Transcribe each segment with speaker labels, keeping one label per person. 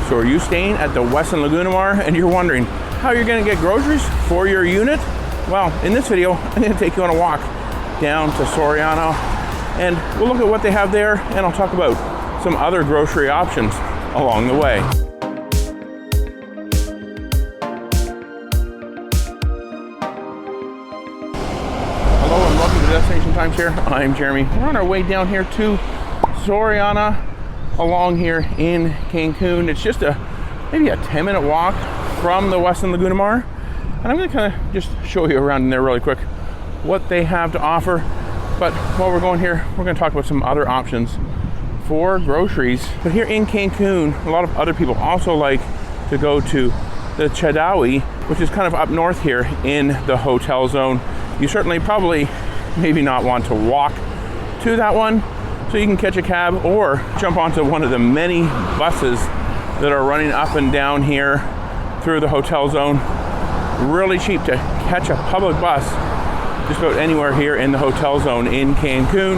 Speaker 1: So are you staying at the Westin Lagunamar and you're wondering how you're going to get groceries for your unit? Well, in this video, I'm going to take you on a walk down to Soriana and we'll look at what they have there, and I'll talk about some other grocery options along the way. Hello and welcome to Destination Timeshare. I'm Jeremy. We're on our way down here to Soriana along here in Cancun. It's just maybe a 10-minute walk from the Westin Lagunamar, and I'm going to kind of just show you around in there really quick what they have to offer. But while we're going here, we're going to talk about some other options for groceries. But here in Cancun, a lot of other people also like to go to the Chadawi, which is kind of up north here in the hotel zone. You certainly probably maybe not want to walk to that one, so you can catch a cab or jump onto one of the many buses that are running up and down here through the hotel zone. Really cheap to catch a public bus just about anywhere here in the hotel zone in Cancun.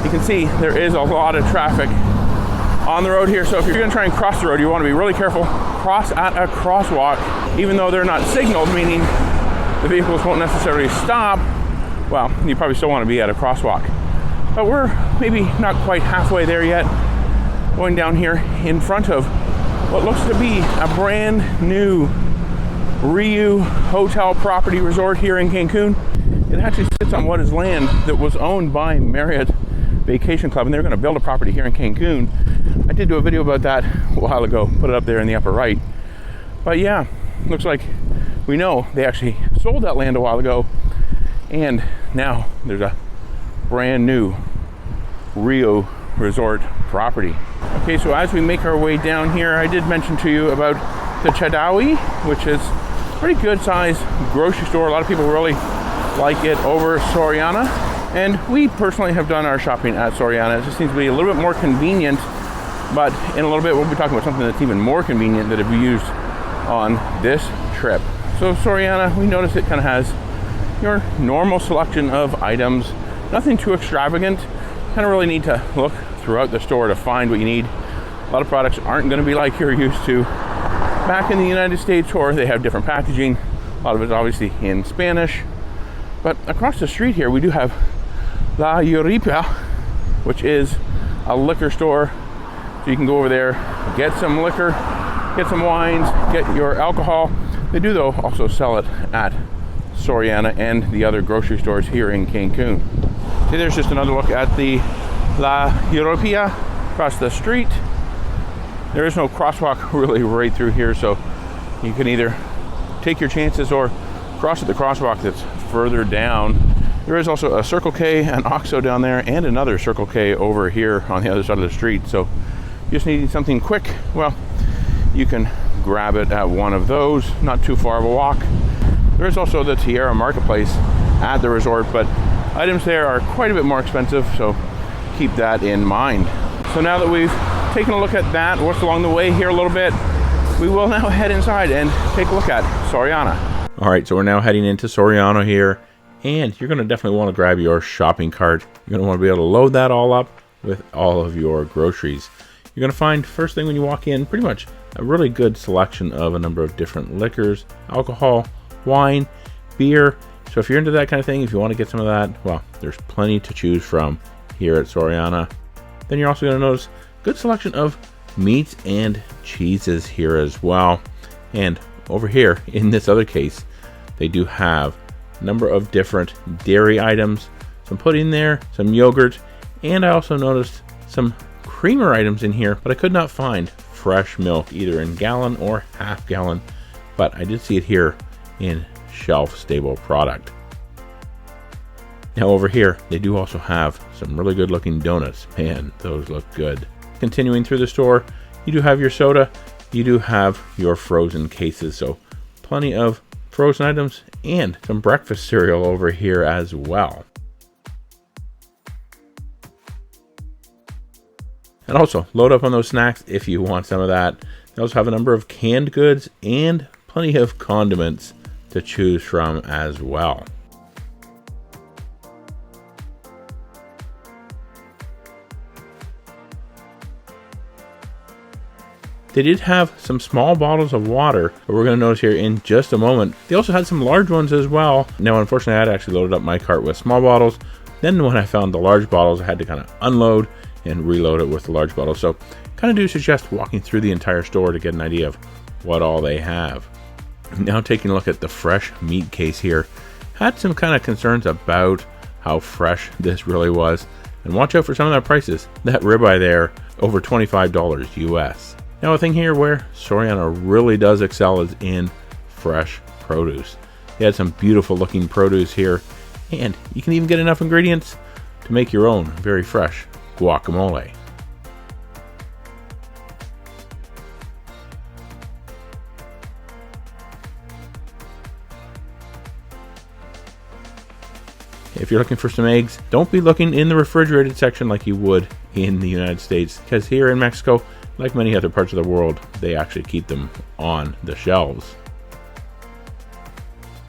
Speaker 1: You can see there is a lot of traffic on the road here, so if you're going to try and cross the road, you want to be really careful. Cross at a crosswalk, even though they're not signaled, meaning the vehicles won't necessarily stop. Well, you probably still want to be at a crosswalk. But we're maybe not quite halfway there yet, going down here in front of what looks to be a brand new Riu hotel property resort here in Cancun. It actually sits on what is land that was owned by Marriott Vacation Club, and they're going to build a property here in Cancun. I did do a video about that a while ago, put it up there in the upper right. But yeah, looks like we know they actually sold that land a while ago, and now there's a brand new Riu resort property. Okay, so as we make our way down here, I did mention to you about the Chadawi, which is a pretty good sized grocery store. A lot of people really like it over Soriana, and we personally have done our shopping at Soriana. It just seems to be a little bit more convenient, but in a little bit we'll be talking about something that's even more convenient that we used on this trip. So Soriana, we notice it kind of has your normal selection of items, nothing too extravagant. Kind of really need to look throughout the store to find what you need. A lot of products aren't going to be like you're used to back in the United States, or they have different packaging. A lot of it's obviously in Spanish. But across the street here, we do have La Yuripa, which is a liquor store. So you can go over there, get some liquor, get some wines, get your alcohol. They do, though, also sell it at Soriana and the other grocery stores here in Cancun. See, there's just another look at the La Europea across the street. There is no crosswalk really right through here, so you can either take your chances or cross at the crosswalk that's further down. There is also a Circle K, an OXXO down there, and another Circle K over here on the other side of the street. So just needing something quick, well, you can grab it at one of those, not too far of a walk. There is also the Tierra Marketplace at the resort, but items there are quite a bit more expensive, so keep that in mind. So now that we've taken a look at that, what's along the way here a little bit, we will now head inside and take a look at Soriana. All right, so we're now heading into Soriana here, and you're going to definitely want to grab your shopping cart. You're going to want to be able to load that all up with all of your groceries. You're going to find, first thing when you walk in, pretty much a really good selection of a number of different liquors, alcohol, wine, beer. So if you're into that kind of thing, if you want to get some of that, well, there's plenty to choose from here at Soriana. Then you're also going to notice a good selection of meats and cheeses here as well. And over here, in this other case, they do have a number of different dairy items, some pudding there, some yogurt, and I also noticed some creamer items in here, but I could not find fresh milk either in gallon or half gallon, but I did see it here in shelf stable product. Now over here, they do also have some really good looking donuts. Man, those look good. Continuing through the store, you do have your soda, you do have your frozen cases, so plenty of frozen items and some breakfast cereal over here as well. And also load up on those snacks if you want some of that. They also have a number of canned goods and plenty of condiments to choose from as well. They did have some small bottles of water, but we're going to notice here in just a moment. They also had some large ones as well. Now, unfortunately, I had actually loaded up my cart with small bottles. Then when I found the large bottles, I had to kind of unload and reload it with the large bottles. So kind of do suggest walking through the entire store to get an idea of what all they have. Now taking a look at the fresh meat case here, had some kind of concerns about how fresh this really was. And watch out for some of their prices. That ribeye there, over $25 US. Now a thing here where Soriana really does excel is in fresh produce. They had some beautiful looking produce here, and you can even get enough ingredients to make your own very fresh guacamole. If you're looking for some eggs, don't be looking in the refrigerated section like you would in the United States, because here in Mexico, like many other parts of the world, they actually keep them on the shelves.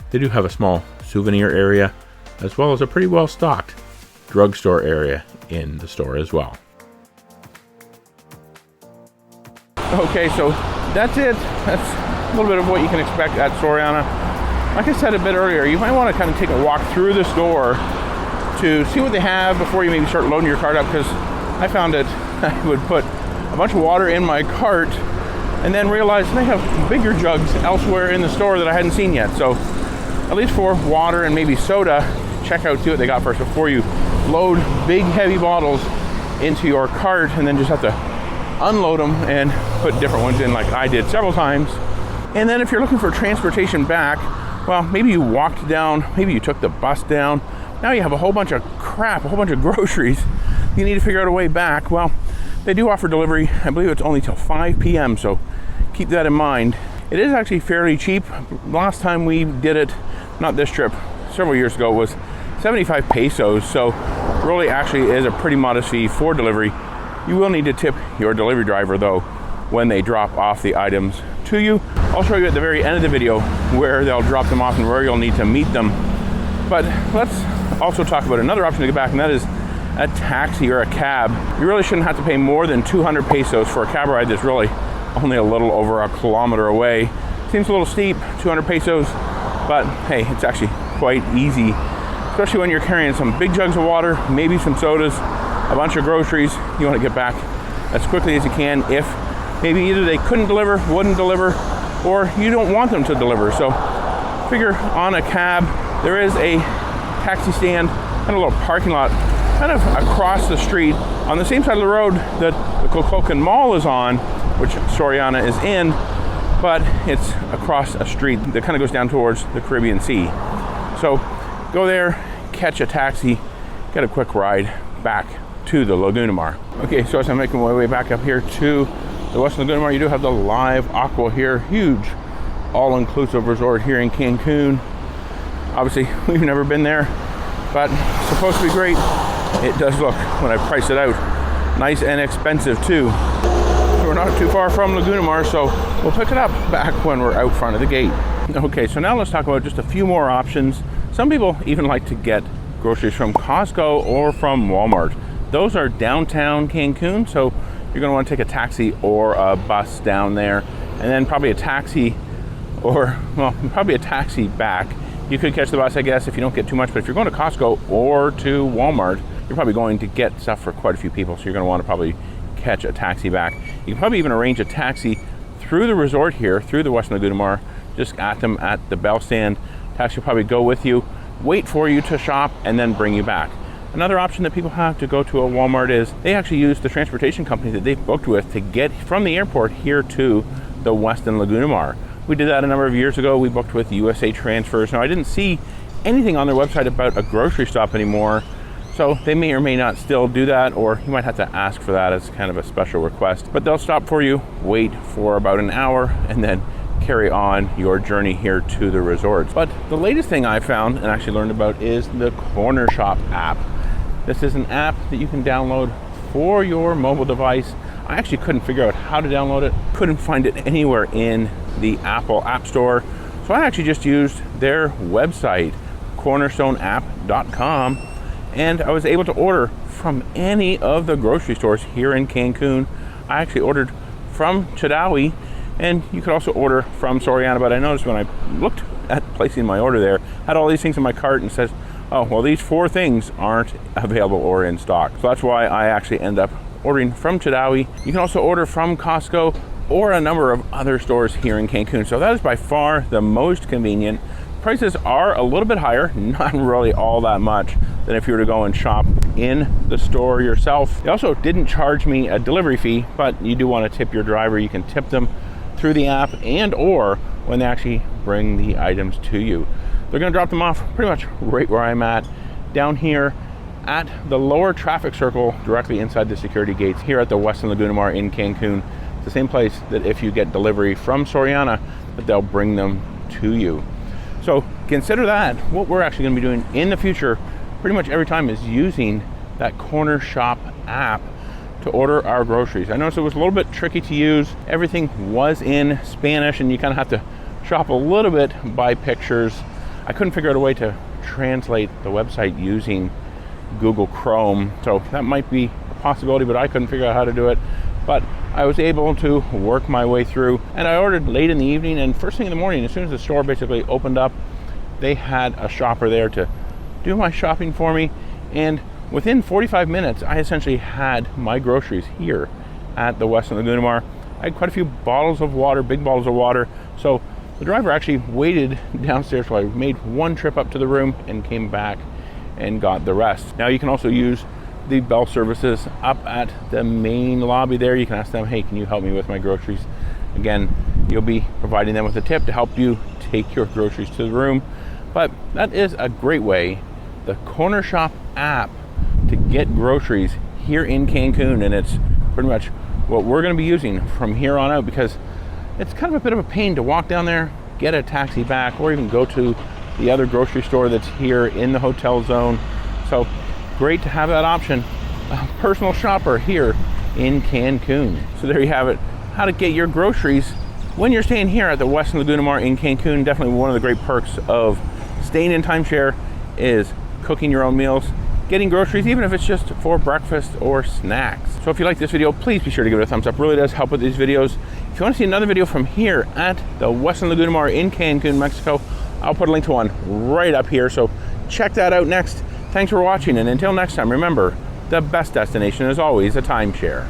Speaker 1: They do have a small souvenir area, as well as a pretty well stocked drugstore area in the store as well. Okay, so that's it. That's a little bit of what you can expect at Soriana. Like I said a bit earlier, you might want to kind of take a walk through the store to see what they have before you maybe start loading your cart up, because I found that I would put a bunch of water in my cart and then realize they have bigger jugs elsewhere in the store that I hadn't seen yet. So at least for water and maybe soda, check out, see what they got first before you load big heavy bottles into your cart and then just have to unload them and put different ones in like I did several times. And then if you're looking for transportation back, well, maybe you walked down, maybe you took the bus down. Now you have a whole bunch of crap, a whole bunch of groceries. You need to figure out a way back. Well, they do offer delivery. I believe it's only till 5 p.m., so keep that in mind. It is actually fairly cheap. Last time we did it, not this trip, several years ago, was 75 pesos. So really actually is a pretty modest fee for delivery. You will need to tip your delivery driver though when they drop off the items to you. I'll show you at the very end of the video where they'll drop them off and where you'll need to meet them. But let's also talk about another option to get back, and that is a taxi or a cab. You really shouldn't have to pay more than 200 pesos for a cab ride that's really only a little over a kilometer away. Seems a little steep, 200 pesos, but hey, it's actually quite easy, especially when you're carrying some big jugs of water, maybe some sodas, a bunch of groceries. You want to get back as quickly as you can if maybe either they couldn't deliver, wouldn't deliver, or you don't want them to deliver. So figure on a cab. There is a taxi stand and a little parking lot kind of across the street on the same side of the road that the Cococan Mall is on, which Soriana is in, but it's across a street that kind of goes down towards the Caribbean Sea. So go there, catch a taxi, get a quick ride back to the Lagunamar. Okay, so as I'm making my way back up here to the Westin Lagunamar, you do have the live aqua here, huge all-inclusive resort here in Cancun. Obviously, we've never been there, but it's supposed to be great. It does look, when I price it out, nice and expensive too. So we're not too far from Lagunamar, so we'll pick it up back when we're out front of the gate. Okay, so now let's talk about just a few more options. Some people even like to get groceries from Costco or from Walmart. Those are downtown Cancun, so you're going to want to take a taxi or a bus down there, and then probably a taxi or, well, probably a taxi back. You could catch the bus, I guess, if you don't get too much, but if you're going to Costco or to Walmart, you're probably going to get stuff for quite a few people, so you're going to want to probably catch a taxi back. You can probably even arrange a taxi through the resort here, through the Westin Lagunamar, just at them at the bell stand. Taxi will probably go with you, wait for you to shop, and then bring you back. Another option that people have to go to a Walmart is they actually use the transportation company that they've booked with to get from the airport here to the Westin Lagunamar. We did that a number of years ago. We booked with USA Transfers. Now, I didn't see anything on their website about a grocery stop anymore, so they may or may not still do that, or you might have to ask for that as kind of a special request. But they'll stop for you, wait for about an hour, and then carry on your journey here to the resort. But the latest thing I found and actually learned about is the Corner Shop app. This is an app that you can download for your mobile device. I actually couldn't figure out how to download it. Couldn't find it anywhere in the Apple App Store. So I actually just used their website, cornerstoneapp.com, and I was able to order from any of the grocery stores here in Cancun. I actually ordered from Chedaui, and you could also order from Soriana. But I noticed when I looked at placing my order there, had all these things in my cart and says, oh, well, these 4 things aren't available or in stock. So that's why I actually end up ordering from Chedaui. You can also order from Costco or a number of other stores here in Cancun. So that is by far the most convenient. Prices are a little bit higher, not really all that much, than if you were to go and shop in the store yourself. They also didn't charge me a delivery fee, but you do want to tip your driver. You can tip them through the app and or when they actually bring the items to you. They're going to drop them off pretty much right where I'm at, down here at the lower traffic circle directly inside the security gates here at the Westin Lagunamar in Cancun. It's the same place that if you get delivery from Soriana, that they'll bring them to you. So consider that. What we're actually going to be doing in the future pretty much every time is using that Corner Shop app to order our groceries. I noticed it was a little bit tricky to use. Everything was in Spanish and you kind of have to shop a little bit by pictures. I couldn't figure out a way to translate the website using Google Chrome, so that might be a possibility, but I couldn't figure out how to do it. But I was able to work my way through, and I ordered late in the evening, and first thing in the morning, as soon as the store basically opened up, they had a shopper there to do my shopping for me, and within 45 minutes, I essentially had my groceries here at the Westin Lagunamar. I had quite a few bottles of water, big bottles of water, so the driver actually waited downstairs while I made one trip up to the room and came back and got the rest. Now you can also use the bell services up at the main lobby there. You can ask them, hey, can you help me with my groceries? Again, you'll be providing them with a tip to help you take your groceries to the room. But that is a great way, the Corner Shop app, to get groceries here in Cancun, and it's pretty much what we're going to be using from here on out, because it's kind of a bit of a pain to walk down there, get a taxi back, or even go to the other grocery store that's here in the hotel zone. So great to have that option, a personal shopper here in Cancun. So there you have it, how to get your groceries when you're staying here at the Westin Lagunamar in Cancun. Definitely one of the great perks of staying in timeshare is cooking your own meals, getting groceries, even if it's just for breakfast or snacks. So if you like this video, please be sure to give it a thumbs up. It really does help with these videos. If you want to see another video from here at the Westin Lagunamar in Cancun, Mexico, I'll put a link to one right up here, so check that out next. Thanks for watching, and until next time, remember, the best destination is always a timeshare.